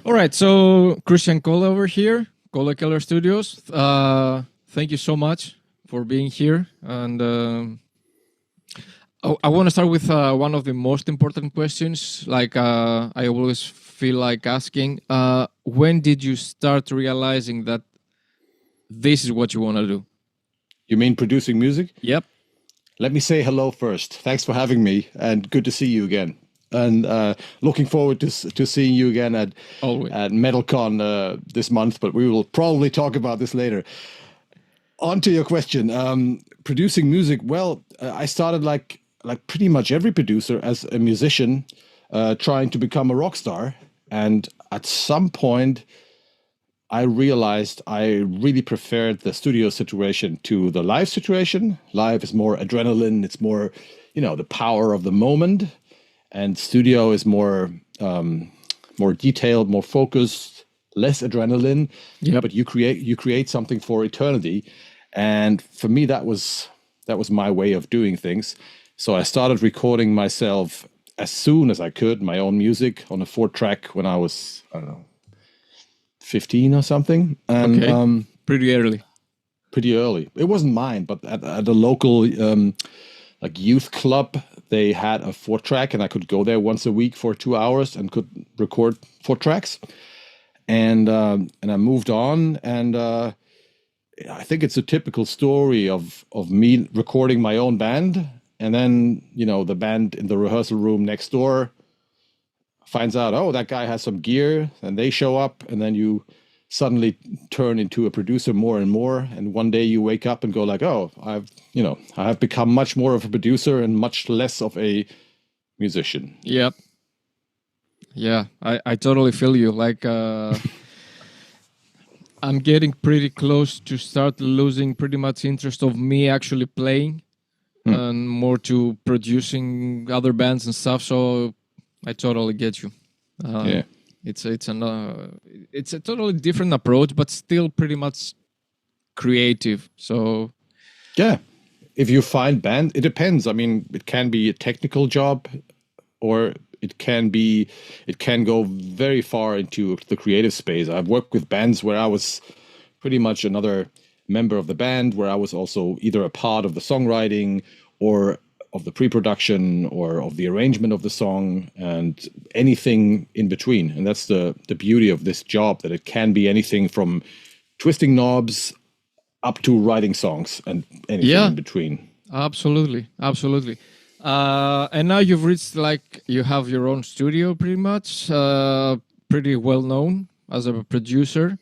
All right, so Kristian Kohle over here, Kohle Studios. Thank you so much for being here. And I want to start with one of the most important questions. Like I always feel like asking, when did you start realizing that this is what you want to do? You mean producing music? Yep. Let me say hello first. Thanks for having me, and good to see you again. And looking forward to seeing you again at MetalCon this month, but we will probably talk about this later. On to your question. Producing music, well, I started like pretty much every producer as a musician, trying to become a rock star. And at some point, I realized I really preferred the studio situation to the live situation. Live is more adrenaline. It's more, the power of the moment. And studio is more detailed, more focused, less adrenaline. Yep. But you create something for eternity. And for me, that was my way of doing things. So I started recording myself as soon as I could, my own music on a 4-track when I was, 15 or something. And okay. Pretty early. Pretty early. It wasn't mine, but at a local youth club, they had a 4-track, and I could go there once a week for 2 hours and could record 4 tracks. And I moved on, and I think it's a typical story of me recording my own band, and then the band in the rehearsal room next door finds out, oh, that guy has some gear, and they show up, and then you suddenly turn into a producer more and more. And one day you wake up and go like, oh, I have become much more of a producer and much less of a musician. Yep. Yeah, I totally feel you. Like, I'm getting pretty close to start losing pretty much interest of me actually playing and more to producing other bands and stuff. So I totally get you. Yeah. It's a totally different approach, but still pretty much creative. So yeah, if you find band, it depends. I mean, it can be a technical job, or it can go very far into the creative space. I've worked with bands where I was pretty much another member of the band, where I was also either a part of the songwriting or of the pre-production or of the arrangement of the song and anything in between. And that's the beauty of this job, that it can be anything from twisting knobs up to writing songs and anything in between. Absolutely. And now you've reached, you have your own studio pretty much, pretty well known as a producer.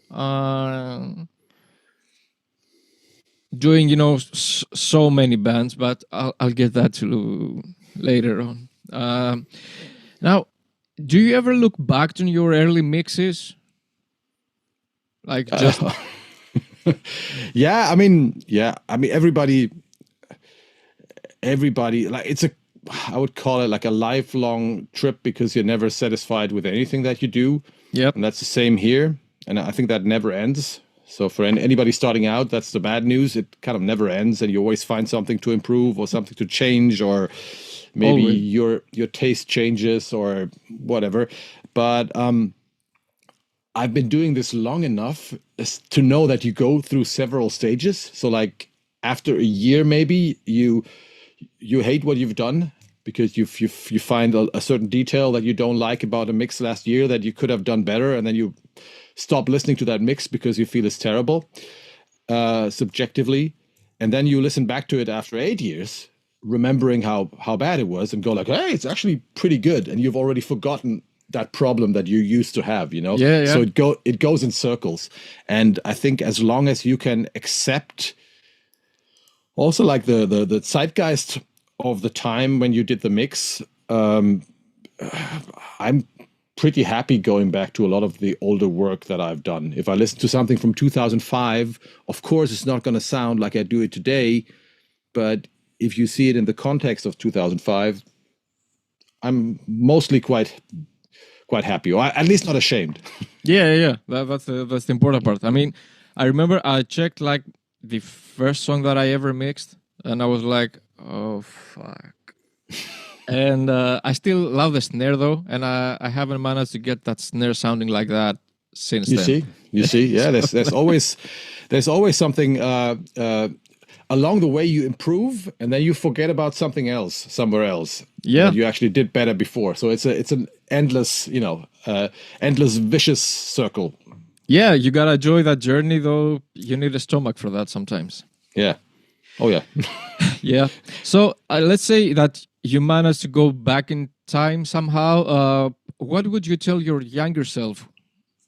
Doing, so many bands, but I'll get that to later on. Now, do you ever look back to your early mixes? Like just... Yeah, I mean, everybody, like I would call it like a lifelong trip, because you're never satisfied with anything that you do. Yep. And that's the same here. And I think that never ends. So for anybody starting out, that's the bad news. It kind of never ends, and you always find something to improve or something to change, or maybe your taste changes or whatever. But I've been doing this long enough to know that you go through several stages. So like after a year, maybe you hate what you've done, because you find a certain detail that you don't like about a mix last year that you could have done better, and then you stop listening to that mix because you feel it's terrible, subjectively. And then you listen back to it after 8 years, remembering how bad it was, and go like, hey, it's actually pretty good. And you've already forgotten that problem that you used to have, Yeah. So it goes in circles. And I think as long as you can accept also like the zeitgeist of the time when you did the mix, I'm pretty happy going back to a lot of the older work that I've done. If I listen to something from 2005, of course, it's not going to sound like I do it today. But if you see it in the context of 2005, I'm mostly quite happy, or at least not ashamed. Yeah. That's the important part. I mean, I remember I checked like the first song that I ever mixed, and I was like, oh, fuck. And I still love the snare though, and I haven't managed to get that snare sounding like that since then. You see, yeah. There's always something along the way you improve, and then you forget about something else somewhere else. Yeah, that you actually did better before. So it's an endless, endless vicious circle. yeah. You gotta enjoy that journey though. You need a stomach for that sometimes. Yeah. Oh yeah. Yeah. So let's say that you managed to go back in time somehow. What would you tell your younger self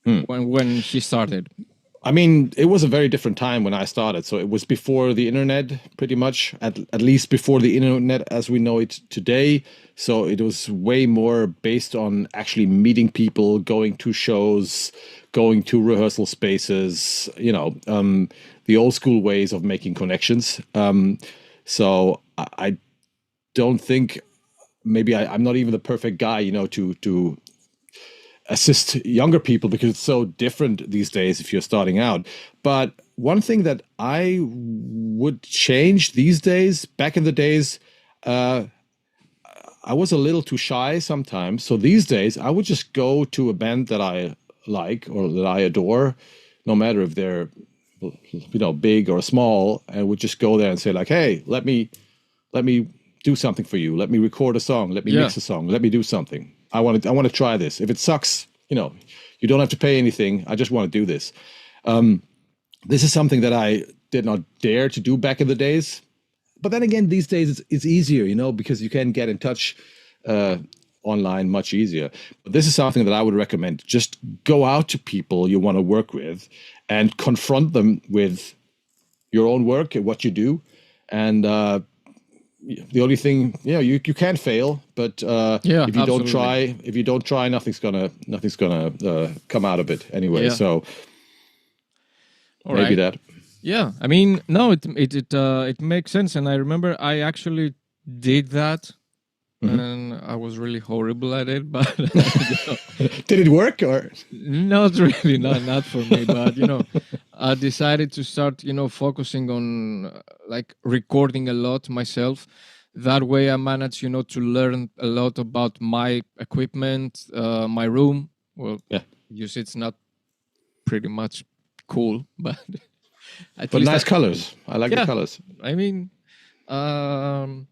when he started? I mean, it was a very different time when I started. So it was before the internet, pretty much, at least before the internet as we know it today. So it was way more based on actually meeting people, going to shows, going to rehearsal spaces, the old school ways of making connections. So I don't think maybe I'm not even the perfect guy, to assist younger people because it's so different these days if you're starting out. But one thing that I would change these days, back in the days, I was a little too shy sometimes. So these days I would just go to a band that I like or that I adore, no matter if they're, big or small, and would just go there and say like, hey, let me do something for you. Let me record a song. Let me mix a song. Let me do something. I want to try this. If it sucks, you don't have to pay anything. I just want to do this. This is something that I did not dare to do back in the days. But then again, these days it's easier, because you can get in touch online much easier. But this is something that I would recommend. Just go out to people you want to work with and confront them with your own work and what you do. And the only thing, you can fail, but if you don't try, nothing's gonna come out of it anyway. So maybe that. Yeah, I mean, no, it makes sense, and I remember I actually did that, and I was really horrible at it. But did it work or not really? Not for me, but I decided to start, focusing on like recording a lot myself. That way, I managed, to learn a lot about my equipment, my room. Well, you see, it's not pretty much cool, but but nice colors. I like the colors. I mean, and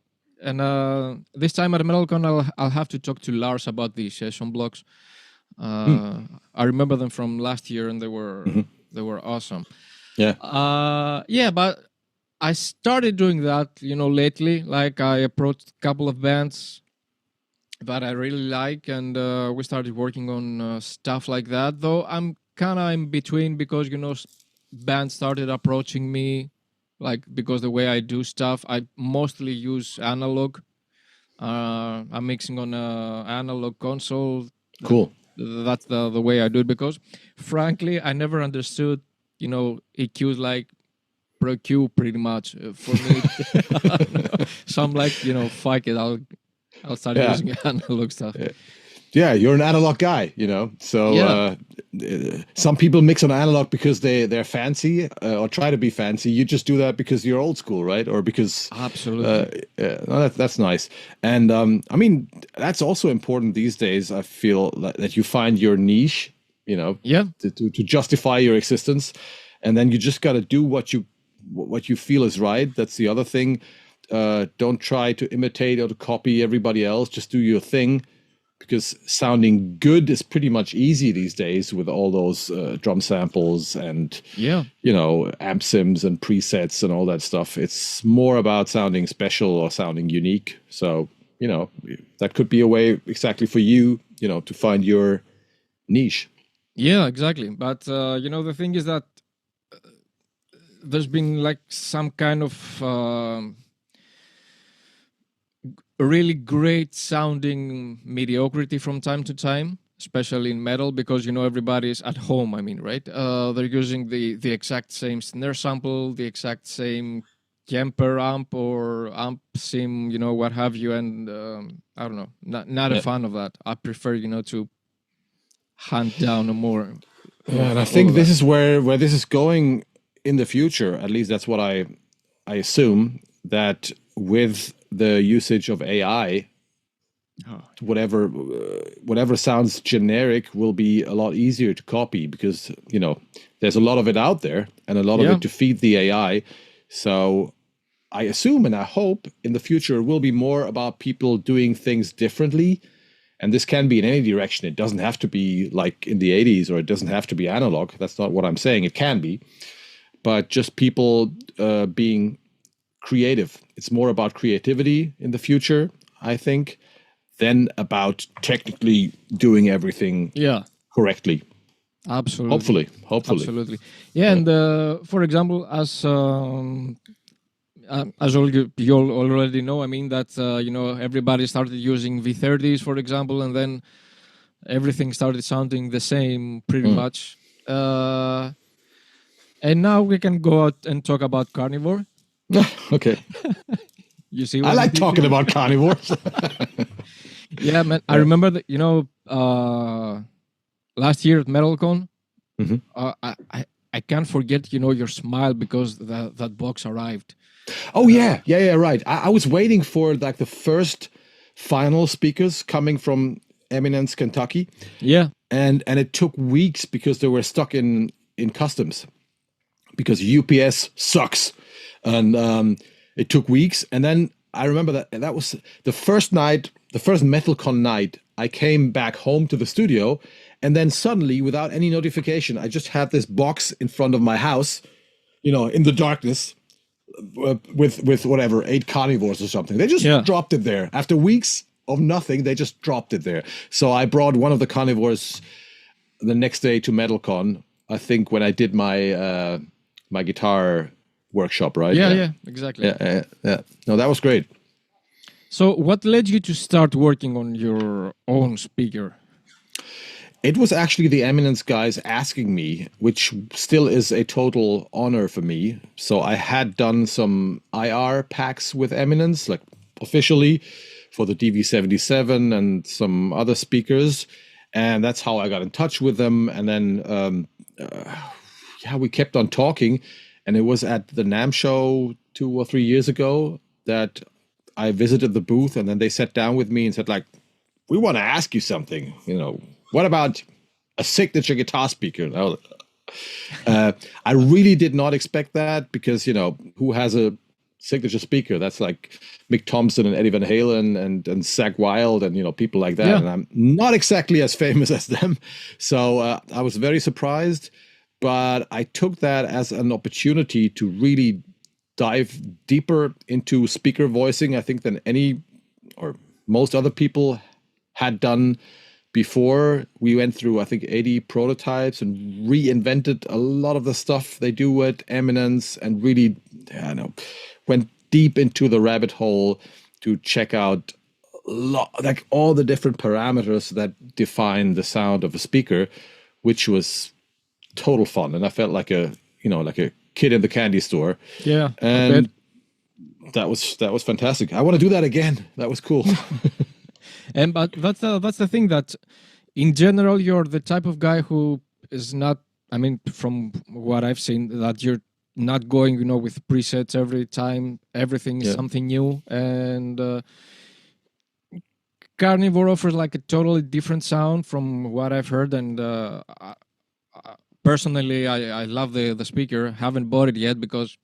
this time at MetalCon, I'll have to talk to Lars about the session blocks. I remember them from last year, and they were awesome. Yeah. But I started doing that, lately. Like I approached a couple of bands that I really like, and we started working on stuff like that. Though I'm kind of in between because bands started approaching me, like because the way I do stuff, I mostly use analog. I'm mixing on an analog console. Cool. That's the way I do it because, frankly, I never understood, EQs like Pro Q pretty much for me. So I'm like, fuck it, I'll start using analog stuff. Yeah, you're an analog guy, So some people mix on analog because they're fancy or try to be fancy. You just do that because you're old school, right? Or because absolutely. No, that's nice. And I mean, that's also important these days. I feel that you find your niche, to justify your existence, and then you just got to do what you feel is right. That's the other thing. Don't try to imitate or to copy everybody else. Just do your thing. Because sounding good is pretty much easy these days with all those drum samples and amp sims and presets and all that stuff. It's more about sounding special or sounding unique. So that could be a way exactly for you, to find your niche. Yeah, exactly. But the thing is that there's been like some kind of really great sounding mediocrity from time to time, especially in metal, because everybody's at home. I mean, right? They're using the exact same snare sample, the exact same Kemper amp or amp sim, what have you, and I don't know, not a fan of that. I prefer to hunt down a more. Yeah, and I think this is where this is going in the future. At least that's what I assume, that with the usage of AI, whatever sounds generic will be a lot easier to copy because there's a lot of it out there and a lot of it to feed the AI. So I assume and I hope in the future it will be more about people doing things differently. And this can be in any direction. It doesn't have to be like in the 80s, or it doesn't have to be analog. That's not what I'm saying. It can be, but just people being creative. It's more about creativity in the future, I think, than about technically doing everything correctly. Absolutely. Hopefully. Absolutely. Yeah, and for example, as all you already know, I mean that everybody started using V30s, for example, and then everything started sounding the same pretty much. And now we can go out and talk about Karnivore. Okay. You see, I like talking about carnivores. Yeah, man. I remember that last year at MetalCon, I can't forget your smile because that box arrived. Oh yeah, right. I was waiting for like the first final speakers coming from Eminence, Kentucky. Yeah, and it took weeks because they were stuck in customs because UPS sucks, and it took weeks. And then I remember that was the first night, the first MetalCon night. I came back home to the studio, and then suddenly, without any notification, I just had this box in front of my house, in the darkness, with whatever 8 carnivores or something. They just dropped it there after weeks of nothing. They just dropped it there. So I brought one of the carnivores the next day to MetalCon. I think when I did my my guitar workshop, right? Yeah, exactly. Yeah. No, that was great. So what led you to start working on your own speaker? It was actually the Eminence guys asking me, which still is a total honor for me. So I had done some IR packs with Eminence, like officially, for the DV77 and some other speakers. And that's how I got in touch with them. And then, we kept on talking. And it was at the NAMM show 2 or 3 years ago that I visited the booth, and then they sat down with me and said, like, we want to ask you something, what about a signature guitar speaker? I really did not expect that because, who has a signature speaker? That's like Mick Thompson and Eddie Van Halen and Zakk Wylde and, people like that. Yeah. And I'm not exactly as famous as them. So I was very surprised, but I took that as an opportunity to really dive deeper into speaker voicing, I think, than any or most other people had done before. We went through, I think, 80 prototypes and reinvented a lot of the stuff they do at Eminence, and really, went deep into the rabbit hole to check out like all the different parameters that define the sound of a speaker, which was total fun. And I felt like a kid in the candy store. Yeah, and that was fantastic. I want to do that again. That was cool. But that's the thing, that in general you're the type of guy who is not, I mean, from what I've seen, that you're not going with presets every time. Everything is something new, and Karnivore offers like a totally different sound from what I've heard. And personally, I love the speaker. Haven't bought it yet because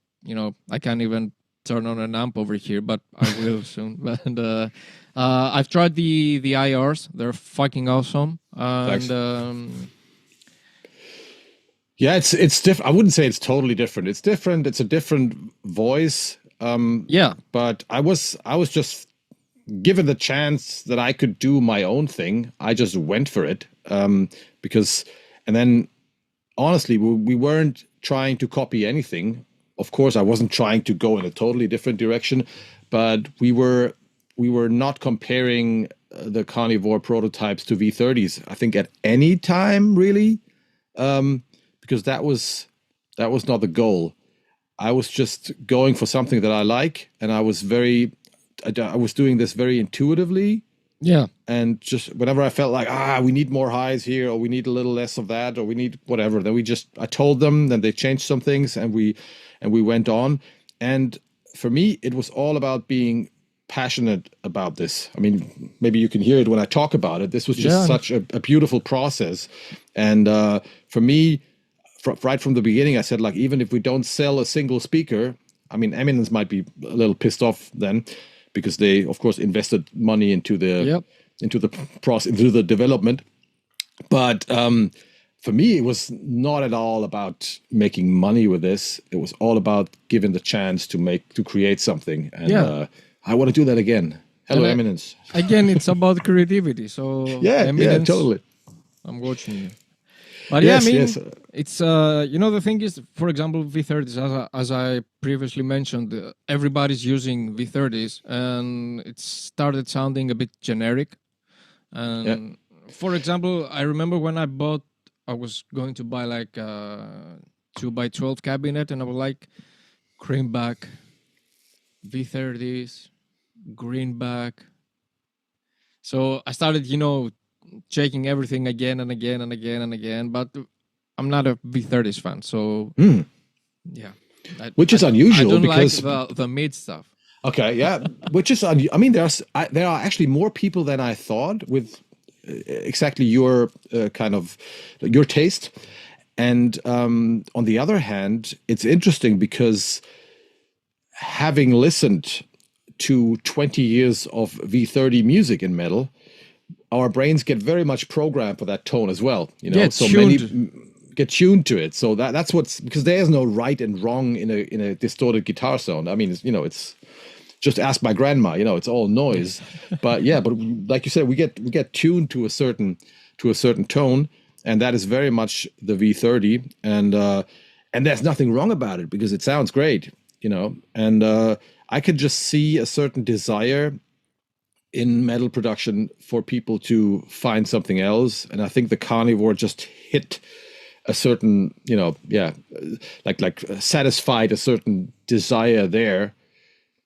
I can't even turn on an amp over here, but I will soon. And I've tried the IRs; they're fucking awesome. And it's different. I wouldn't say it's totally different. It's different. It's a different voice. But I was just given the chance that I could do my own thing. I just went for it because, and then honestly, we weren't trying to copy anything. Of course, I wasn't trying to go in a totally different direction, but we were not comparing the Karnivore prototypes to V30s, I think, at any time, really, because that was not the goal. I was just going for something that I like, and I was doing this very intuitively. Yeah. And just whenever I felt like, we need more highs here, or we need a little less of that, or we need whatever, then I told them, then they changed some things, and we went on. And for me, it was all about being passionate about this. I mean, maybe you can hear it when I talk about it. This was just such a beautiful process. And for me, right from the beginning, I said, like, even if we don't sell a single speaker, I mean, Eminence might be a little pissed off then, because they, of course, invested money into the process, into the development. But for me, it was not at all about making money with this. It was all about giving the chance to create something. And I want to do that again. Hello, Eminence. Again, it's about creativity. So Eminence, totally. I'm watching you. But it's the thing is, for example, V30s, as I previously mentioned, everybody's using V30s, and it started sounding a bit generic. And for example, I remember when I was going to buy like a 2x12 cabinet, and I was like, creamback, V30s, greenback. So I started, checking everything again and again and again and again, but I'm not a V30s fan, so which is unusual. I don't because like the mid stuff. Okay, yeah, which is I mean, there are actually more people than I thought with exactly your kind of your taste. And on the other hand, it's interesting because having listened to 20 years of V30 music in metal, our brains get very much programmed for that tone as well. Many get tuned to it. So that's what's, because there's no right and wrong in a distorted guitar sound. I mean, it's just ask my grandma. It's all noise. but like you said, we get tuned to a certain tone, and that is very much the V30. And there's nothing wrong about it because it sounds great. And I could just see a certain desire in metal production for people to find something else. And I think the Karnivore just hit a certain, satisfied a certain desire there,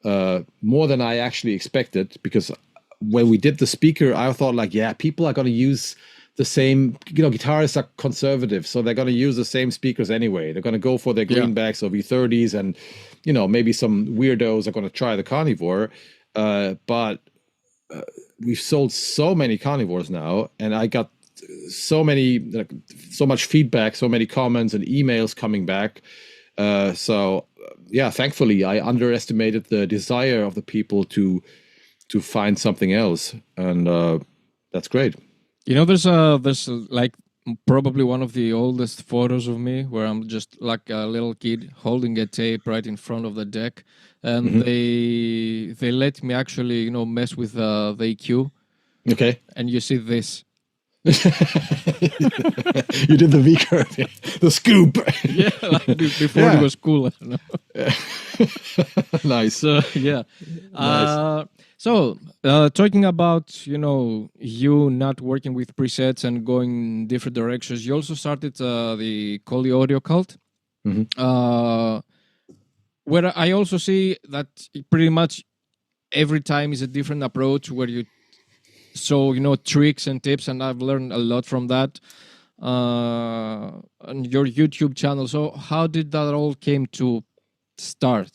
more than I actually expected. Because when we did the speaker, I thought people are going to use the same, guitarists are conservative, so they're going to use the same speakers anyway. They're going to go for their greenbacks or V30s, and, maybe some weirdos are going to try the Karnivore. But we've sold so many Karnivores now, and I got so much feedback, so many comments and emails coming back. Thankfully, I underestimated the desire of the people to find something else, and that's great. There's like probably one of the oldest photos of me where I'm just like a little kid holding a tape right in front of the deck, and they let me actually mess with the EQ. Okay. And you see this. You did the V curve, the scoop. Yeah, like before it was cool. I don't know. Nice. Nice. So, talking about, you not working with presets and going different directions, you also started the Kohle Audio Kult, where I also see that pretty much every time is a different approach where you tricks and tips, and I've learned a lot from that on your YouTube channel. So how did that all came to start?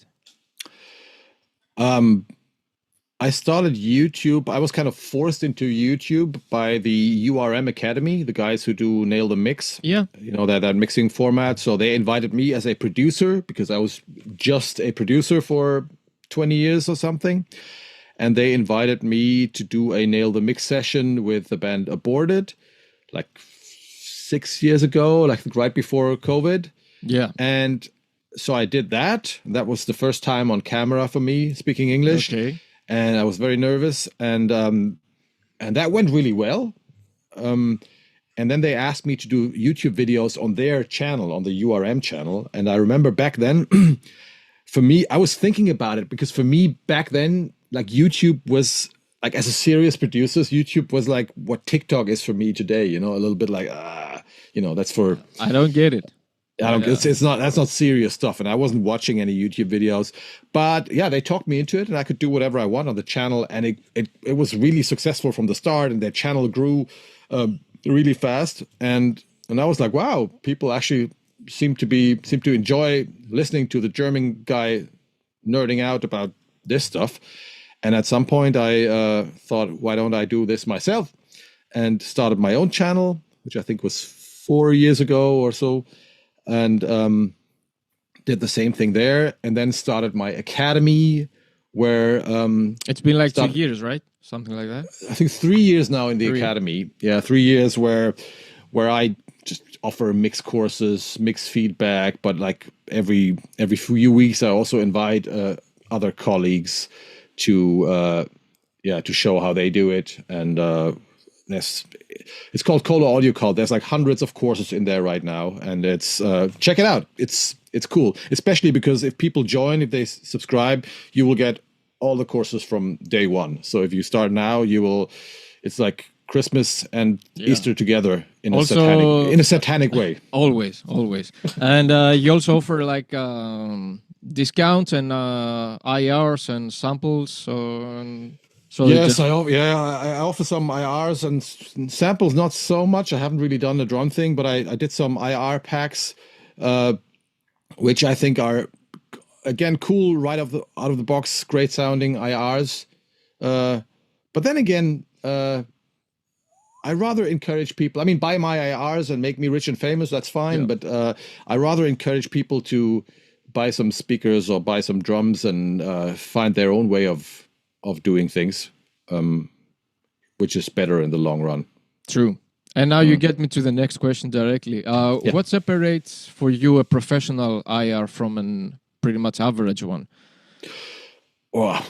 I started YouTube. I was kind of forced into YouTube by the URM Academy, the guys who do Nail the Mix. Yeah. That mixing format. So they invited me as a producer because I was just a producer for 20 years or something. And they invited me to do a Nail the Mix session with the band Aborted, like 6 years ago, like right before COVID. Yeah. And so I did that. That was the first time on camera for me speaking English. Okay. And I was very nervous, and that went really well. And then they asked me to do YouTube videos on their channel, on the URM channel. And I remember back then, for me, I was thinking about it because for me back then, like YouTube was like, as a serious producer, YouTube was like what TikTok is for me today. A little bit like, that's for. I don't get it. It's not, that's not serious stuff, and I wasn't watching any YouTube videos, but they talked me into it, and I could do whatever I want on the channel, and it was really successful from the start, and their channel grew really fast, and I was like, wow, people actually seem to enjoy listening to the German guy nerding out about this stuff, And at some point, I thought, why don't I do this myself? And started my own channel, which I think was 4 years ago or so, and did the same thing there. And then started my academy, where it's been like 2 years, right? Something like that. I think 3 years now in the academy. Yeah, 3 years where I just offer mixed courses, mixed feedback, but like every few weeks I also invite other colleagues to show how they do it. And it's called Kohle Audio Kult. There's like hundreds of courses in there right now, and it's check it out. It's cool, especially because if people join, if they subscribe, you will get all the courses from day one. So if you start now, it's like Christmas and Easter together in a satanic way. Always. And you also offer like discounts and IRs and samples. So yes, I offer some IRs and samples. Not so much. I haven't really done the drum thing, but I did some IR packs, which I think are, again, cool right out of the box, great sounding IRs. But then again, I rather encourage people. I mean, buy my IRs and make me rich and famous. That's fine. Yeah. But I rather encourage people to buy some speakers or buy some drums and find their own way of doing things, which is better in the long run. True. And now you get me to the next question directly. What separates for you a professional IR from an pretty much average one? Well,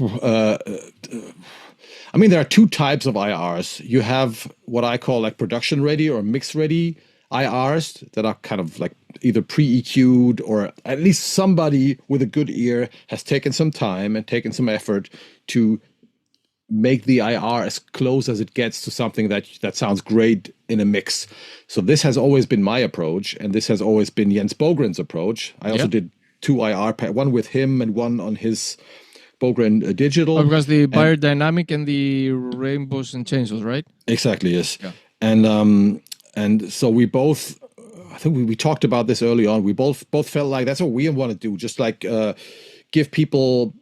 I mean, there are two types of IRs. You have what I call like production ready or mix ready IRs that are kind of like either pre-EQ'd, or at least somebody with a good ear has taken some time and taken some effort to make the IR as close as it gets to something that sounds great in a mix. So this has always been my approach, and this has always been Jens Bogren's approach. I also did 2 IR packs, one with him and one on his Bogren digital. Oh, because the biodynamic and the rainbows and chainsaws, right? Exactly, yes. Yeah. And so we both, I think we talked about this early on. We both felt like that's what we want to do. Just like give people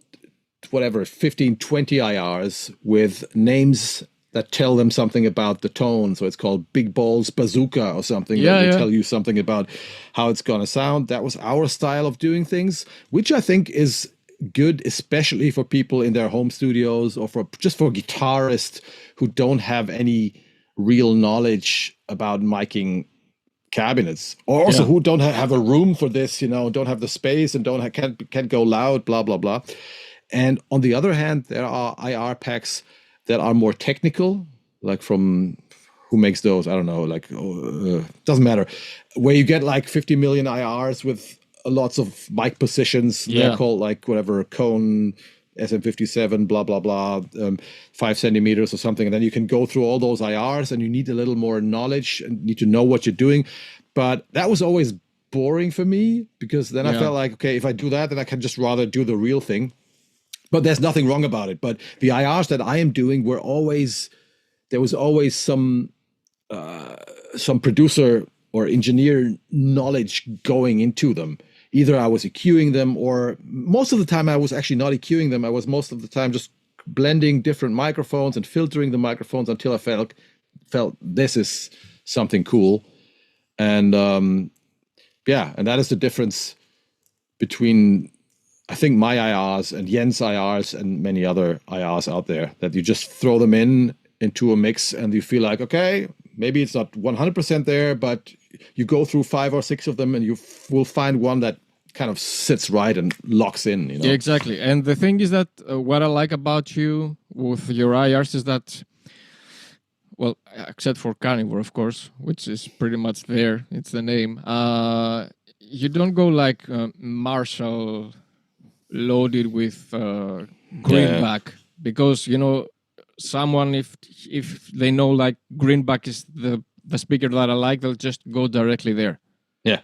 whatever 15, 20 IRs with names that tell them something about the tone. So it's called Big Balls Bazooka or something. That will tell you something about how it's going to sound. That was our style of doing things, which I think is good, especially for people in their home studios, or for guitarists who don't have any real knowledge about miking cabinets, or also who don't have a room for this, don't have the space and can't go loud, blah blah blah. And on the other hand, there are IR packs that are more technical, like from who makes those? I don't know, like doesn't matter, where you get like 50 million IRs with lots of mic positions. They're called like whatever cone SM57 blah blah blah 5 centimeters or something, and then you can go through all those IRs, and you need a little more knowledge and need to know what you're doing. But that was always boring for me, because then I felt like, okay, if I do that, then I can just rather do the real thing. But there's nothing wrong about it. But the IRs that I am doing there was always some producer or engineer knowledge going into them. Either I was EQing them, or most of the time I was actually not EQing them. I was most of the time just blending different microphones and filtering the microphones until I felt this is something cool. And and that is the difference between, I think, my IRs and Jens IRs and many other IRs out there, that you just throw them into a mix and you feel like, okay, maybe it's not 100% there, but you go through 5 or 6 of them and you will find one that kind of sits right and locks in. Yeah, exactly. And the thing is that what I like about you with your IRs is that, well, except for Karnivore, of course, which is pretty much there, it's the name, you don't go like Marshall loaded with greenback, because someone, if they know like greenback is the speaker that I like, they'll just go directly there. Yeah.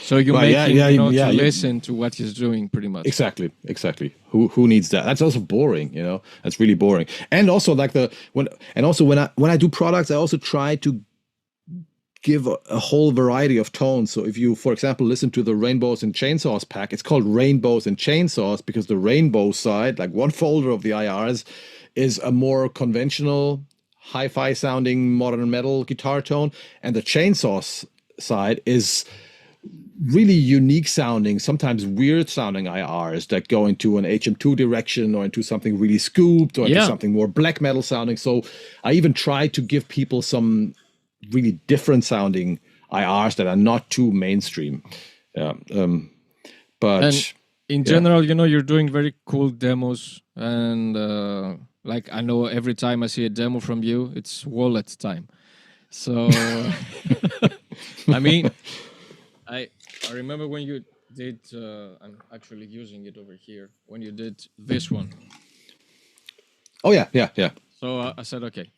So you make him to listen to what he's doing, pretty much. Exactly. Who needs that? That's also boring. That's really boring. And also like when I do products, I also try to give a whole variety of tones. So if you, for example, listen to the Rainbows and Chainsaws pack, it's called Rainbows and Chainsaws because the rainbow side, like one folder of the IRs, is a more conventional, hi-fi sounding modern metal guitar tone, and the Chainsaws side is really unique sounding, sometimes weird sounding IRs that go into an HM2 direction or into something really scooped or into something more black metal sounding. So I even try to give people some really different sounding IRs that are not too mainstream. But and in general, you know, you're doing very cool demos, and like I know every time I see a demo from you, it's wallet time. So I mean, I remember when you did. I'm actually using it over here. When you did this one. Oh yeah. So I said, okay,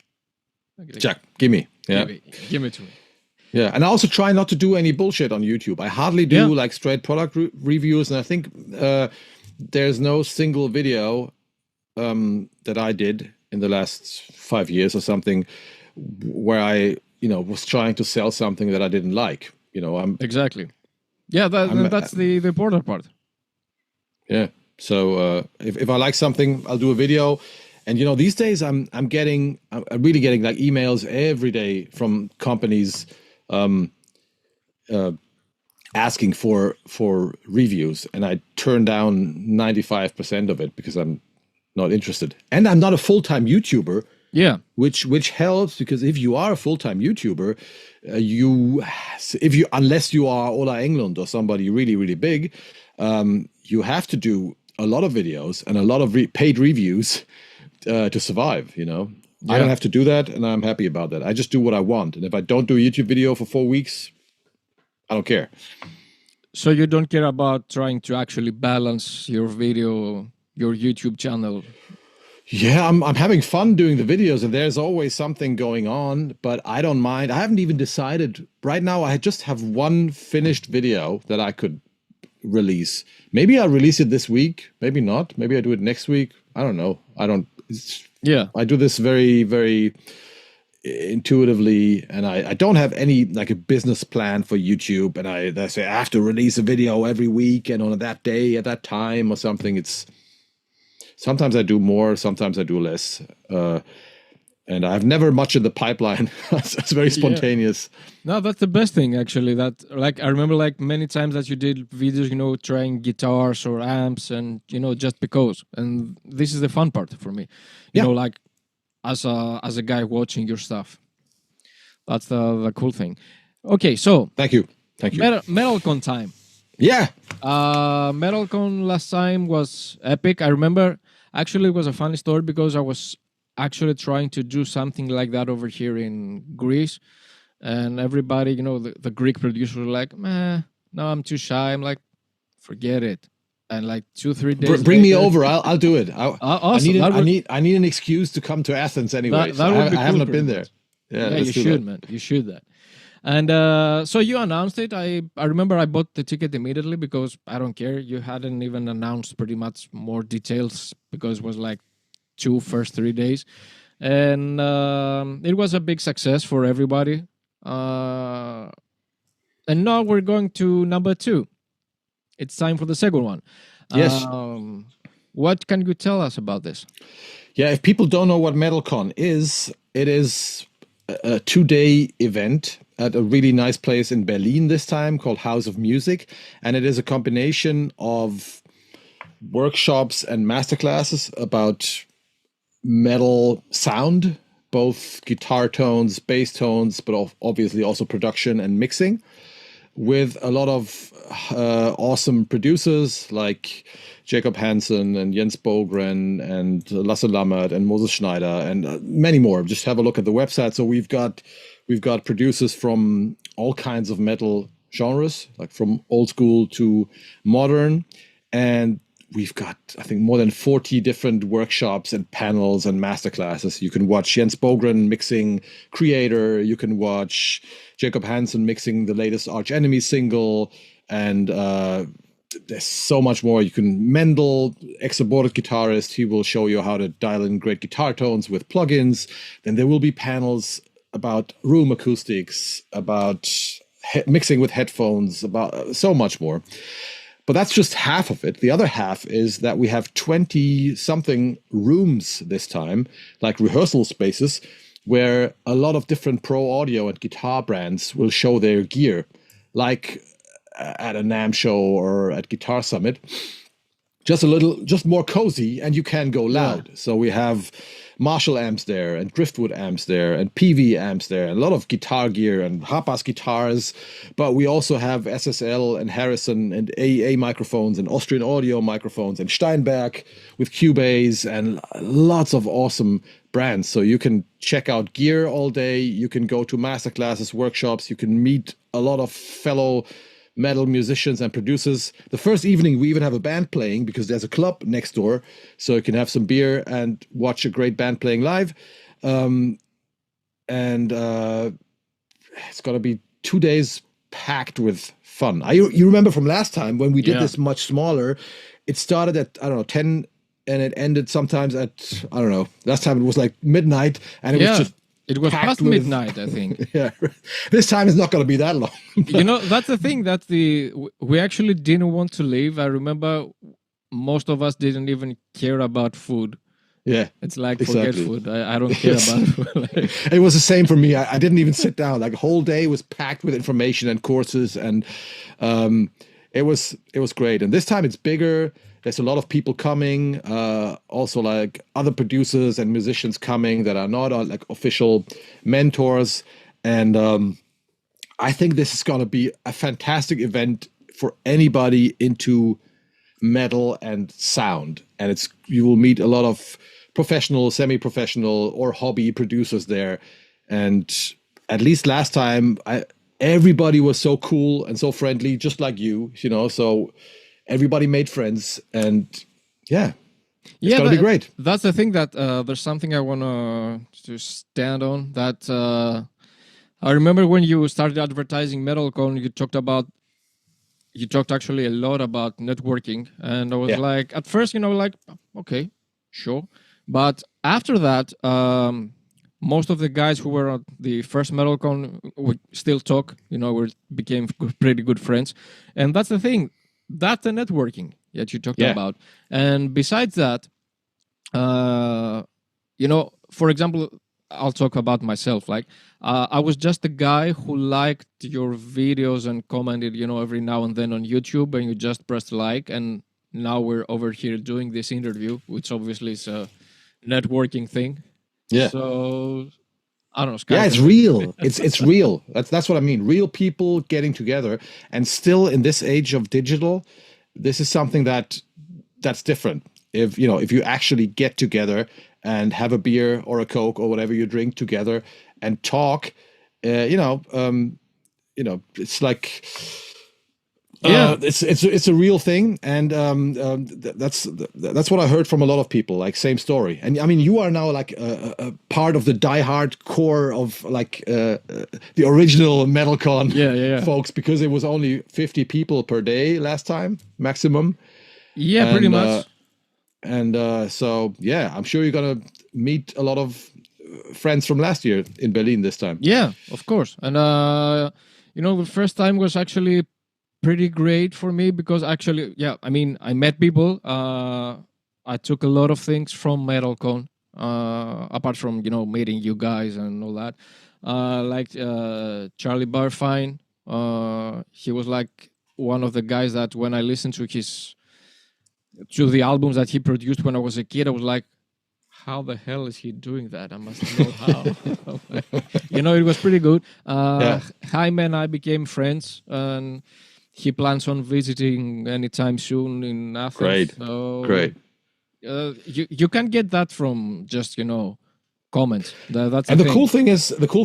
Jack, give me. Yeah, give it to me. Yeah, and I also try not to do any bullshit on YouTube. I hardly do like straight product reviews, and I think there's no single video that I did in the last 5 years or something where I, was trying to sell something that I didn't like. I'm exactly. Yeah, that's the important part. Yeah. So if I like something, I'll do a video. And these days I'm really getting like emails every day from companies asking for reviews, and I turn down 95% of it because I'm not interested. And I'm not a full-time YouTuber. Yeah. Which helps, because if you are a full-time YouTuber, unless you are Ola Englund or somebody really, really big, you have to do a lot of videos and a lot of paid reviews to survive. I don't have to do that, and I'm happy about that. I just do what I want, and if I don't do a YouTube video for 4 weeks, I don't care. So you don't care about trying to actually balance your YouTube channel? Yeah, I'm having fun doing the videos, and there's always something going on, but I don't mind. I haven't even decided. Right now, I just have one finished video that I could release. Maybe I'll release it this week, maybe not. Maybe I do it next week. I don't know. I do this very, very intuitively, and I don't have any like a business plan for YouTube, and I say I have to release a video every week and on that day at that time or something. Sometimes I do more, sometimes I do less, and I have never much in the pipeline. It's very spontaneous. No, that's the best thing, actually. That, like, I remember like many times that you did videos, trying guitars or amps, and just because. And this is the fun part for me. You know, like as a guy watching your stuff. That's the cool thing. Okay, so thank you. MetalCon time. Yeah. MetalCon last time was epic. I remember. Actually, it was a funny story because I was actually trying to do something like that over here in Greece, and everybody, the Greek producers were like, "Man, no, I'm too shy." I'm like, "Forget it." And like 2-3 days, bring me over. I'll do it. Awesome. I need an excuse to come to Athens anyway. That would be cool, I haven't been there. Yeah, you should, man. You should that. And so you announced it. I remember I bought the ticket immediately because I don't care. You hadn't even announced pretty much more details because it was like first 3 days. And it was a big success for everybody. And now we're going to number 2. It's time for the second one. Yes. What can you tell us about this? Yeah, if people don't know what MetalCon is, it is a 2-day event at a really nice place in Berlin this time called House of Music. And it is a combination of workshops and masterclasses about metal sound, both guitar tones, bass tones, but obviously also production and mixing, with a lot of awesome producers like Jacob Hansen and Jens Bogren and Lasse Lammert and Moses Schneider and many more. Just have a look at the website. So we've got producers from all kinds of metal genres, like from old school to modern, and we've got, I think, more than 40 different workshops and panels and masterclasses. You can watch Jens Bogren mixing Creator. You can watch Jacob Hansen mixing the latest Arch Enemy single. And there's so much more. You can Mendel, ex-aborted guitarist. He will show you how to dial in great guitar tones with plugins. Then there will be panels about room acoustics, about mixing with headphones, about so much more. But that's just half of it. The other half is that we have 20 something rooms this time, like rehearsal spaces, where a lot of different pro audio and guitar brands will show their gear, like at a NAMM show or at Guitar Summit. Just more cozy, and you can go loud. Yeah. So we have Marshall amps there, and Driftwood amps there, and PV amps there, and a lot of guitar gear and hard-bass guitars. But we also have SSL and Harrison and AEA microphones and Austrian Audio microphones and Steinberg with Cubase and lots of awesome brands. So you can check out gear all day. You can go to masterclasses, workshops. You can meet a lot of fellow metal musicians and producers. The first evening, we even have a band playing because there's a club next door, so you can have some beer and watch a great band playing live. And it's going to be 2 days packed with fun. You remember from last time when we did this much smaller, it started at, I don't know, 10 and it ended sometimes at, I don't know, last time it was like midnight, and it was just it was past midnight, I think. Yeah, this time it's not going to be that long. You know, that's the thing. We actually didn't want to leave. I remember most of us didn't even care about food. Yeah, it's like forget food. I don't care about food. It was the same for me. I didn't even sit down. Like, the whole day was packed with information and courses, and it was great. And this time it's bigger. There's a lot of people coming, also like other producers and musicians coming that are not like official mentors. And I think this is going to be a fantastic event for anybody into metal and sound. And you will meet a lot of professional, semi-professional, or hobby producers there. And at least last time, everybody was so cool and so friendly, just like you know, so everybody made friends, and it's gonna be great. That's the thing, that there's something I want to stand on. That I remember when you started advertising MetalCon, you talked actually a lot about networking, and I was like, at first, like, okay, sure, but after that, most of the guys who were at the first MetalCon we still talk. We became pretty good friends, and that's the thing. That's the networking that you talked about. And besides that, for example, I'll talk about myself. Like, I was just a guy who liked your videos and commented, every now and then on YouTube, and you just pressed like, and now we're over here doing this interview, which obviously is a networking thing. Yeah. So I don't know. Yeah, it's real. It's real. That's what I mean. Real people getting together, and still in this age of digital, this is something that's different. If you actually get together and have a beer or a Coke or whatever you drink together and talk, it's like. It's a real thing, and that's what I heard from a lot of people. Like, same story. And I mean, you are now like a part of the diehard core of like the original MetalCon folks, because it was only 50 people per day last time maximum. Yeah, pretty much. So I'm sure you're gonna meet a lot of friends from last year in Berlin this time. Yeah, of course. And the first time was actually pretty great for me, because actually, I met people. I took a lot of things from MetalCon, apart from, meeting you guys and all that. Like Charlie Barfine, he was like one of the guys that when I listened to the albums that he produced when I was a kid, I was like, how the hell is he doing that? I must know how. It was pretty good. Jaime and I became friends, and he plans on visiting anytime soon in Athens. Great. So, great. You can't get that from just comments. That's and the cool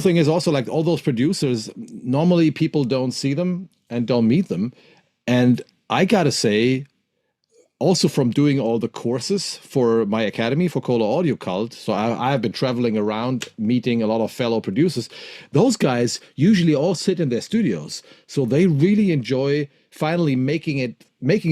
thing is also, like, all those producers, normally people don't see them and don't meet them, and I gotta say, also from doing all the courses for my academy for Kohle Audio Kult, so I have been traveling around meeting a lot of fellow producers. Those guys usually all sit in their studios, so they really enjoy finally making it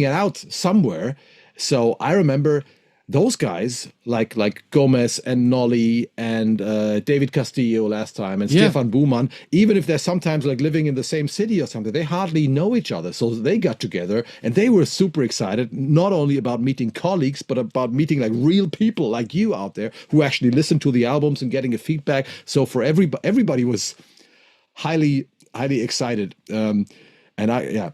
out somewhere. So I remember those guys like Gomez and Nolly and David Castillo last time and Stefan Buhmann, even if they're sometimes like living in the same city or something, they hardly know each other. So they got together and they were super excited, not only about meeting colleagues, but about meeting like real people like you out there who actually listen to the albums and getting a feedback. So for everybody was highly excited. And I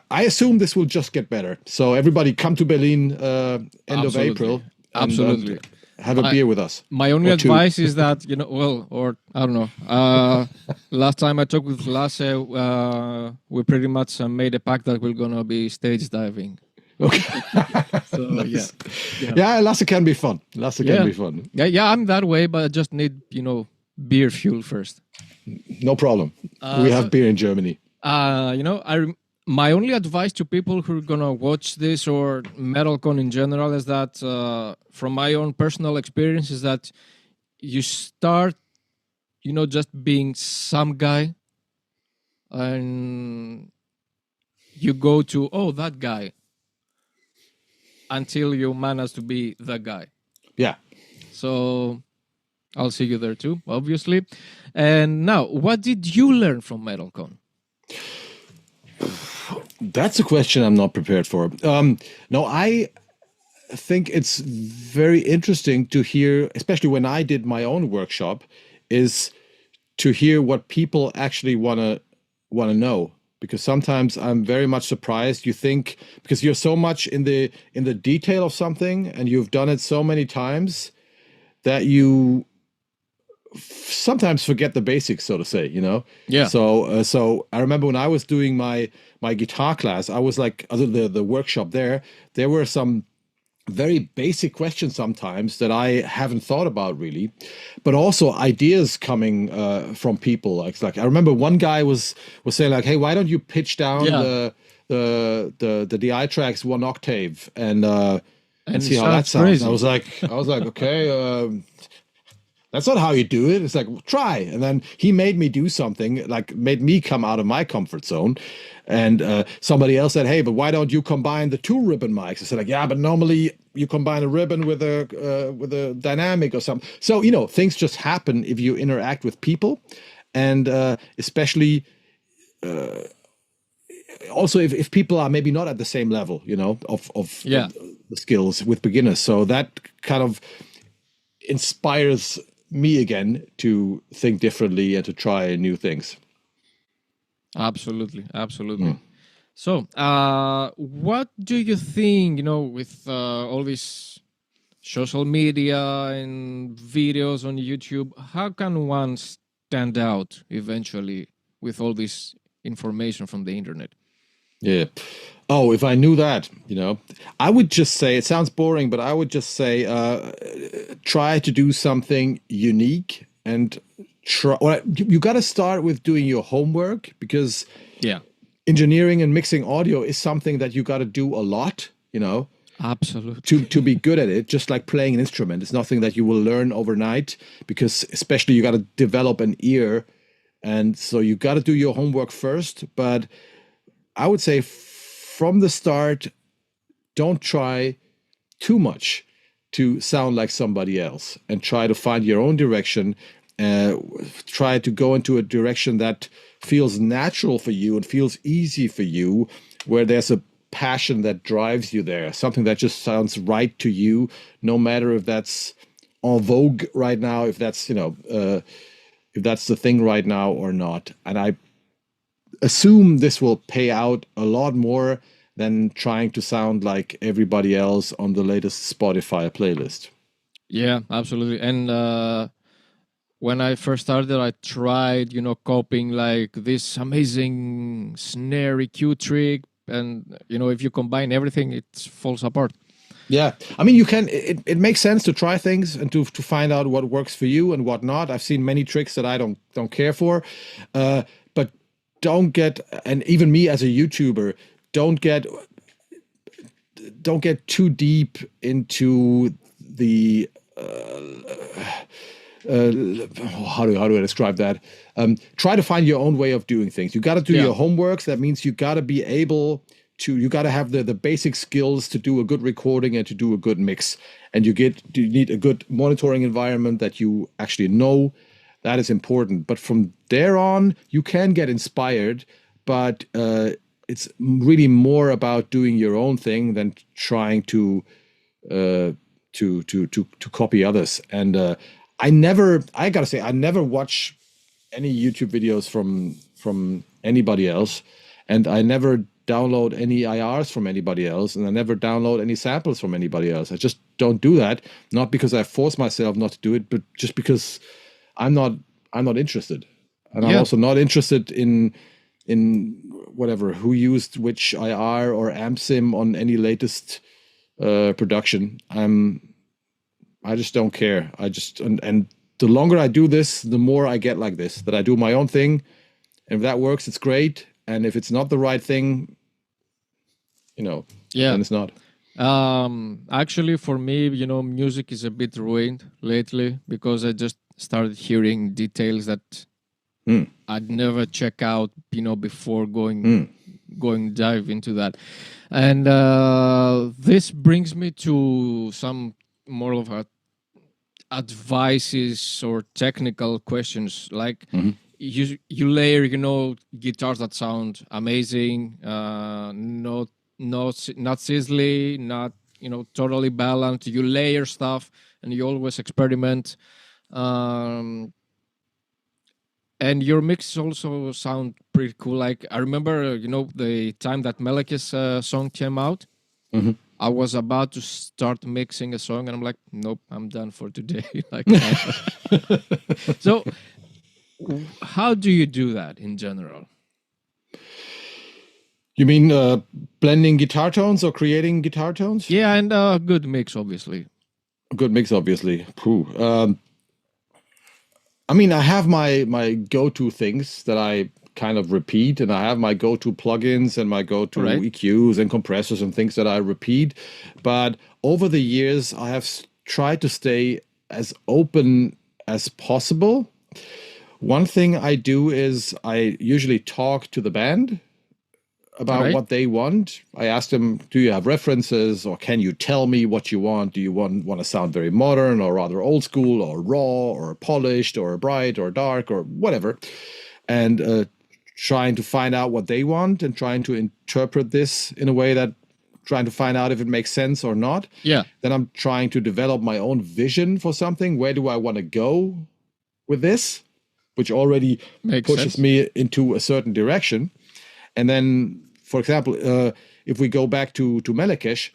assume this will just get better. So everybody come to Berlin end of April. Absolutely. Have a beer with us. My only advice is that, or I don't know. Last time I talked with Lasse, we pretty much made a pact that we're going to be stage diving. Okay. So, nice. Yeah, Lasse can be fun. Yeah, I'm that way, but I just need, beer fuel first. No problem. We have beer in Germany. My only advice to people who are gonna watch this or MetalCon in general is that, from my own personal experience, is that you start, just being some guy, and you go to that guy until you manage to be the guy. Yeah. So I'll see you there too, obviously. And now, what did you learn from MetalCon? That's a question I'm not prepared for. No, I think it's very interesting to hear, especially when I did my own workshop, is to hear what people actually want to know. Because sometimes I'm very much surprised. You think because you're so much in the detail of something and you've done it so many times that you sometimes forget the basics, so to say, Yeah. So I remember when I was doing my guitar class, I was like, the workshop there were some very basic questions sometimes that I haven't thought about really, but also ideas coming from people. Like I remember one guy was saying like, hey, why don't you pitch down the DI tracks 1 octave and see how that sounds? Crazy. I was like, okay. That's not how you do it. It's like, try. And then he made me do something, like made me come out of my comfort zone. And somebody else said, hey, but why don't you combine the 2 ribbon mics? I said, like, yeah, but normally you combine a ribbon with a dynamic or something. So, things just happen if you interact with people. And especially also if people are maybe not at the same level, of the skills with beginners. So that kind of inspires me again to think differently and to try new things. Absolutely. So what do you think, with all this social media and videos on YouTube, how can one stand out eventually with all this information from the internet? Yeah. Oh, if I knew that, I would just say, it sounds boring, but I would just say, try to do something unique and you got to start with doing your homework, because engineering and mixing audio is something that you got to do a lot, Absolutely. to be good at it, just like playing an instrument. It's nothing that you will learn overnight, because especially you got to develop an ear. And so you got to do your homework first. But I would say from the start, don't try too much to sound like somebody else, and try to find your own direction. Try to go into a direction that feels natural for you and feels easy for you, where there's a passion that drives you there, something that just sounds right to you, no matter if that's en vogue right now, if that's, if that's the thing right now or not. And I assume this will pay out a lot more than trying to sound like everybody else on the latest Spotify playlist. Yeah, absolutely. And when I first started, I tried, copying like this amazing snare EQ trick. And, if you combine everything, it falls apart. Yeah. I mean, you can, it makes sense to try things and to find out what works for you and what not. I've seen many tricks that I don't care for. But don't get, and even me as a YouTuber, don't get too deep into the how do I describe that? Try to find your own way of doing things. You got to do your homework. That means you got to be able you got to have the basic skills to do a good recording and to do a good mix. And you need a good monitoring environment that you actually know. That is important. But from there on, you can get inspired, but it's really more about doing your own thing than trying to copy others. And I gotta say, I never watch any YouTube videos from anybody else, and I never download any IRs from anybody else, and I never download any samples from anybody else. I just don't do that, not because I force myself not to do it, but just because I'm not interested. And I'm also not interested in whatever, who used which IR or amp sim on any latest production. I just don't care. And the longer I do this, the more I get like this, that I do my own thing. And if that works, it's great. And if it's not the right thing, then it's not. Actually, for me, music is a bit ruined lately because I just started hearing details that I'd never check out, before going dive into that. And this brings me to some more of advices or technical questions, like you layer, guitars that sound amazing, not sizzly, not totally balanced. You layer stuff and you always experiment, and your mix also sound pretty cool. Like I remember, the time that Melek's song came out. I was about to start mixing a song, and I'm like, nope, I'm done for today. So, how do you do that in general? You mean blending guitar tones or creating guitar tones? Yeah, and a good mix, obviously. A good mix, obviously. I have my go-to things that I kind of repeat, and I have my go-to plugins and my go-to EQs and compressors and things that I repeat. But over the years, I have tried to stay as open as possible. One thing I do is I usually talk to the band about what they want. I ask them, do you have references, or can you tell me what you want? Do you want to sound very modern or rather old school or raw or polished or bright or dark or whatever? And trying to find out what they want and trying to interpret this in a way that trying to find out if it makes sense or not. Yeah. Then I'm trying to develop my own vision for something. Where do I want to go with this? Which already pushes me into a certain direction. And then, for example, if we go back to Melekesh,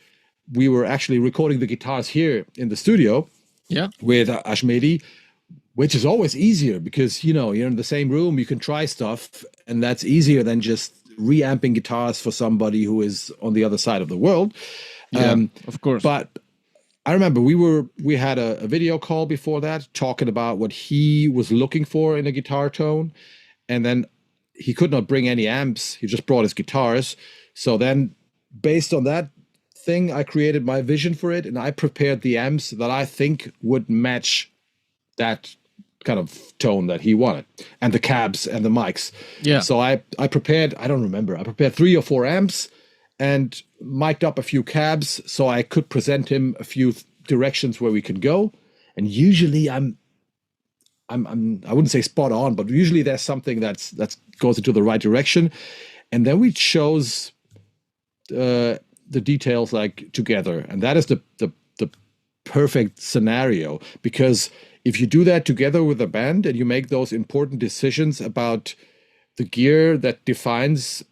we were actually recording the guitars here in the studio with Ashmedi, which is always easier because, you're in the same room, you can try stuff, and that's easier than just reamping guitars for somebody who is on the other side of the world. Of course. But I remember we had a video call before that talking about what he was looking for in a guitar tone, and then he could not bring any amps. He just brought his guitars. So then based on that thing, I created my vision for it, and I prepared the amps that I think would match that kind of tone that he wanted, and the cabs and the mics. Yeah. So I prepared, I don't remember, I prepared 3 or 4 amps and mic'd up a few cabs so I could present him a few directions where we could go. And usually I wouldn't say spot on, but usually there's something that's goes into the right direction. And then we chose the details like together. And that is the perfect scenario, because if you do that together with a band and you make those important decisions about the gear that defines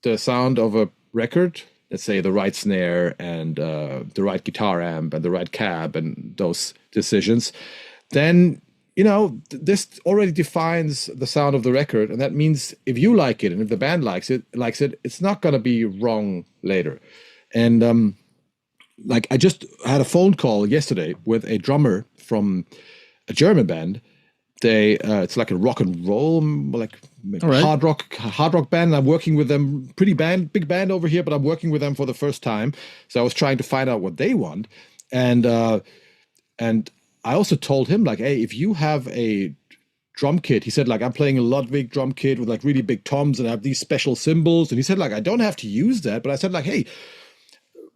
the sound of a record, let's say the right snare and the right guitar amp and the right cab and those decisions, then this already defines the sound of the record. And that means if you like it and if the band likes it, it's not going to be wrong later. And I just had a phone call yesterday with a drummer from a German band. They it's like a rock and roll, hard rock band. I'm working with them, big band over here, but I'm working with them for the first time. So I was trying to find out what they want, and I also told him, like, hey, if you have a drum kit. He said, like, I'm playing a Ludwig drum kit with like really big toms and I have these special cymbals. And he said, like, I don't have to use that. But I said, like, hey,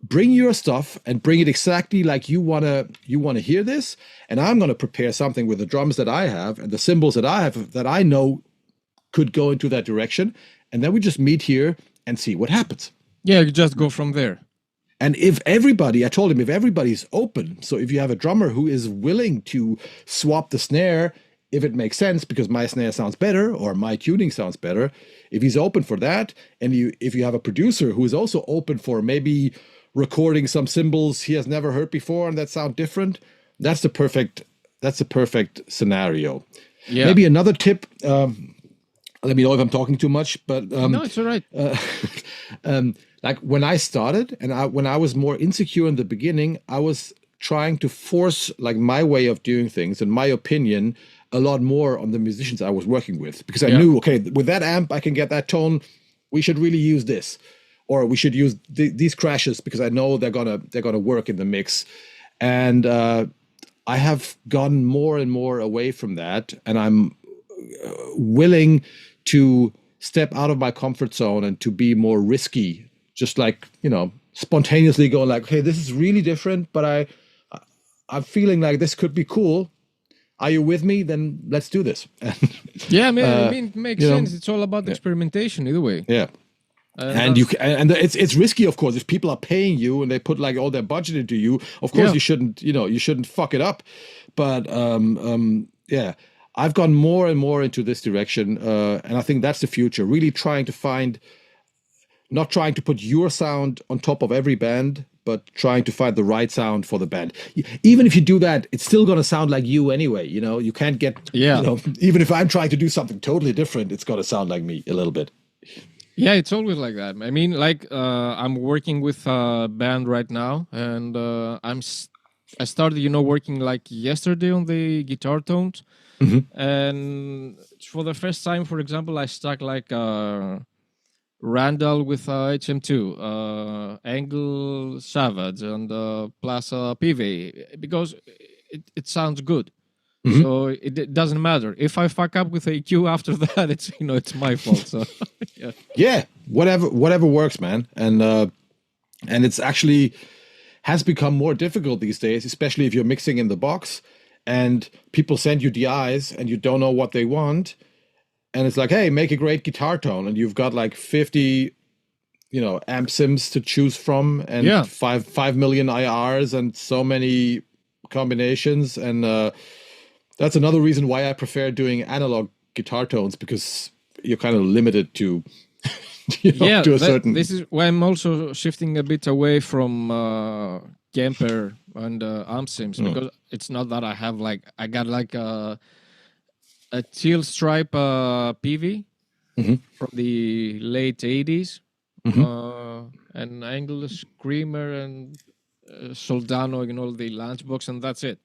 bring your stuff and bring it exactly like you wanna hear this. And I'm gonna prepare something with the drums that I have and the cymbals that I have that I know could go into that direction. And then we just meet here and see what happens. Yeah, you just go from there. And I told him, if everybody's open, so if you have a drummer who is willing to swap the snare, if it makes sense, because my snare sounds better or my tuning sounds better, if he's open for that, and if you have a producer who is also open for maybe recording some cymbals he has never heard before and that sound different, that's the perfect scenario. Yeah. Maybe another tip. Let me know if I'm talking too much, but no, it's all right. Like when I started and when I was more insecure in the beginning, I was trying to force like my way of doing things and my opinion a lot more on the musicians I was working with, because I knew, okay, with that amp, I can get that tone. We should really use this, or we should use these crashes because I know they're gonna work in the mix. And I have gone more and more away from that, and I'm willing to step out of my comfort zone and to be more risky. Just like, spontaneously going like, hey, this is really different, but I'm feeling like this could be cool. Are you with me? Then let's do this. Yeah, I mean, it makes sense. It's all about experimentation either way. Yeah. And it's risky, of course. If people are paying you and they put like all their budget into you, of course you shouldn't fuck it up. But yeah, I've gone more and more into this direction, and I think that's the future. Really trying to find. Not trying to put your sound on top of every band, but trying to find the right sound for the band. Even if you do that, it's still going to sound like you anyway. You can't get, even if I'm trying to do something totally different, it's going to sound like me a little bit. Yeah, it's always like that. I mean, like I'm working with a band right now, and I started, working like yesterday on the guitar tones. Mm-hmm. And for the first time, for example, I stuck like Randall with HM2, Angle Savage, and plus PV, because it sounds good. Mm-hmm. So it doesn't matter if I fuck up with EQ after that. It's my fault. So yeah, whatever works, man. And it's actually has become more difficult these days, especially if you're mixing in the box and people send you DIs and you don't know what they want. And it's like, hey, make a great guitar tone, and you've got like 50, amp sims to choose from, and 5 million IRs and so many combinations. And that's another reason why I prefer doing analog guitar tones, because you're kind of limited to, to a certain. This is why I'm also shifting a bit away from Kemper and amp sims, because it's not that I got like a teal stripe PV from the late 80s, and Angle Screamer and Soldano, the Lunchbox, and that's it.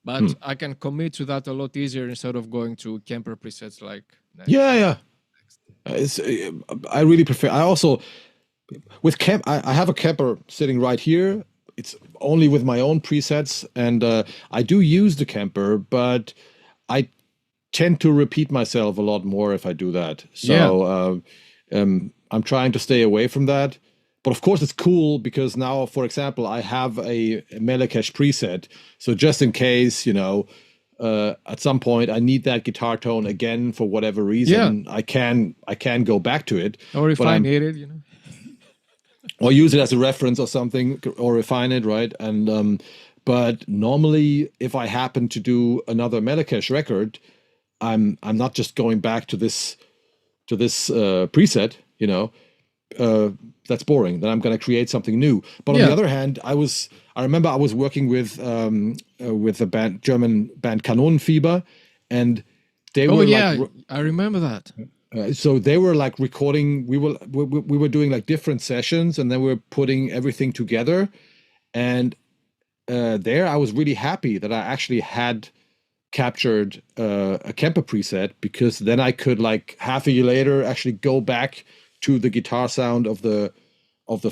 But I can commit to that a lot easier instead of going to Kemper presets like next. Yeah. I really prefer. I also, with I have a Kemper sitting right here. It's only with my own presets, and I do use the Kemper, but I tend to repeat myself a lot more if I do that. So I'm trying to stay away from that. But of course it's cool because now, for example, I have a Melekesh preset. So just in case, at some point I need that guitar tone again for whatever reason, I can go back to it. Or refine it, or use it as a reference or something, or refine it, right? And but normally if I happen to do another Melekesh record, I'm not just going back to this preset, that's boring. Then I'm going to create something new. But on the other hand, I remember I was working with the German band Kanonenfieber, and they were I remember that. So they were like recording. We were doing like different sessions, and then we were putting everything together. And there, I was really happy that I actually had captured a Kemper preset, because then I could like half a year later actually go back to the guitar sound of the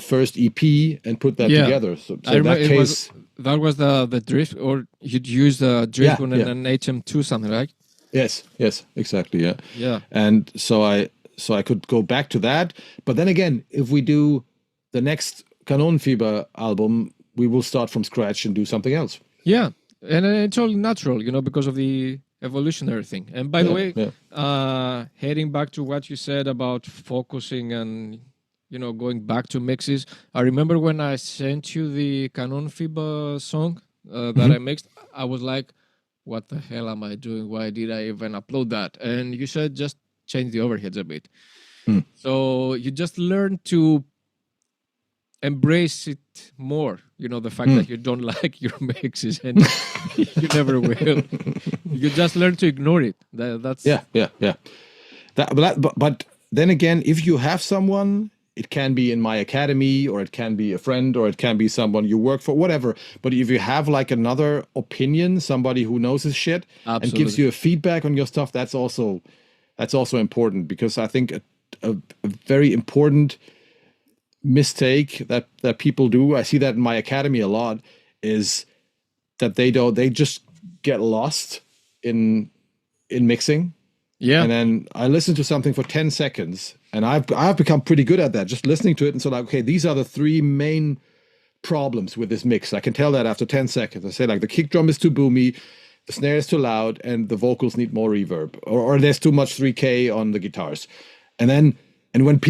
first EP and put that together. So in that case, that was the drift, or you'd use the drift and an HM2 something, right? Yes, exactly. Yeah. Yeah. And so I could go back to that. But then again, if we do the next Kanonenfieber album, we will start from scratch and do something else. Yeah. And it's all natural, because of the evolutionary thing. And by the way, heading back to what you said about focusing and, going back to mixes, I remember when I sent you the Kanonenfieber song that I mixed, I was like, what the hell am I doing? Why did I even upload that? And you said just change the overheads a bit. So you just learn to embrace it more. The fact that you don't like your mixes and you never will. You just learn to ignore it. That's yeah. But then again, if you have someone, it can be in my academy, or it can be a friend, or it can be someone you work for, whatever. But if you have like another opinion, somebody who knows his shit and gives you a feedback on your stuff, that's also important, because I think a very important mistake that people do, I see that in my academy a lot, is that they just get lost in mixing. Yeah. And then I listen to something for 10 seconds and I've become pretty good at that, just listening to it. And so like, okay, these are the 3 main problems with this mix. I can tell that after 10 seconds. I say like the kick drum is too boomy, the snare is too loud, and the vocals need more reverb, or there's too much 3K on the guitars. And when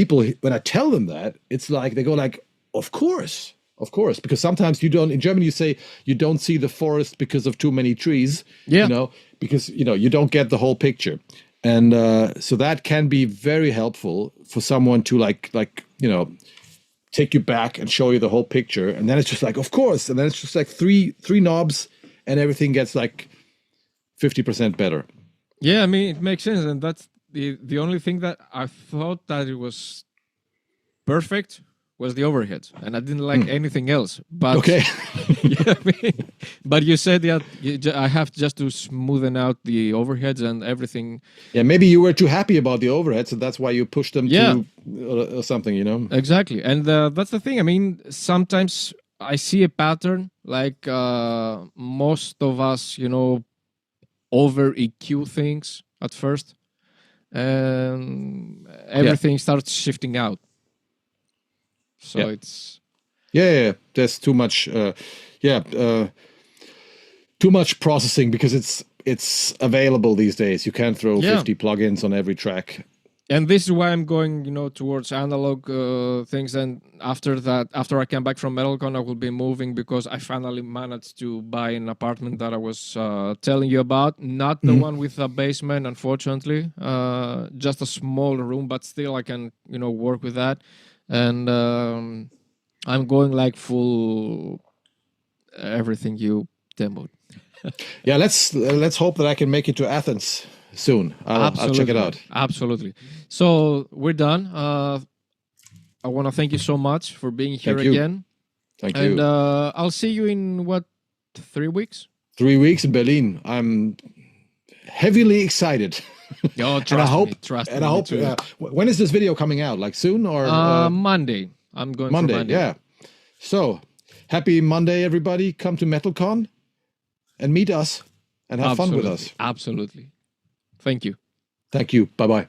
I tell them that, it's like, they go like, of course, because sometimes in Germany you say you don't see the forest because of too many trees, because, you don't get the whole picture. And so that can be very helpful for someone to like, take you back and show you the whole picture. And then it's just like, of course. And then it's just like three knobs and everything gets like 50% better. Yeah, I mean, it makes sense. And that's the only thing that I thought that it was perfect was the overheads, and I didn't like anything else. But okay, but you said that I have just to smoothen out the overheads and everything. Yeah, maybe you were too happy about the overheads, and that's why you pushed them to or something, Exactly, and that's the thing. I mean, sometimes I see a pattern, like most of us, over EQ things at first, and everything starts shifting out. So it's there's too much too much processing, because it's available these days. You can't throw 50 plugins on every track. And this is why I'm going, towards analog things. And after I come back from MetalCon, I will be moving, because I finally managed to buy an apartment that I was telling you about. Not the one with a basement, unfortunately. Just a small room, but still I can, work with that. And I'm going like full everything you demoed. Yeah, let's hope that I can make it to Athens soon. I'll check it out. Absolutely. So we're done. I want to thank you so much for being here again. Thank you. And I'll see you in 3 weeks? 3 weeks in Berlin. I'm heavily excited. Oh, trust me. When is this video coming out? Like soon or Monday? I'm going Monday. For Monday. Yeah. So happy Monday, everybody! Come to MetalCon and meet us and have fun with us. Absolutely. Thank you. Thank you. Bye bye.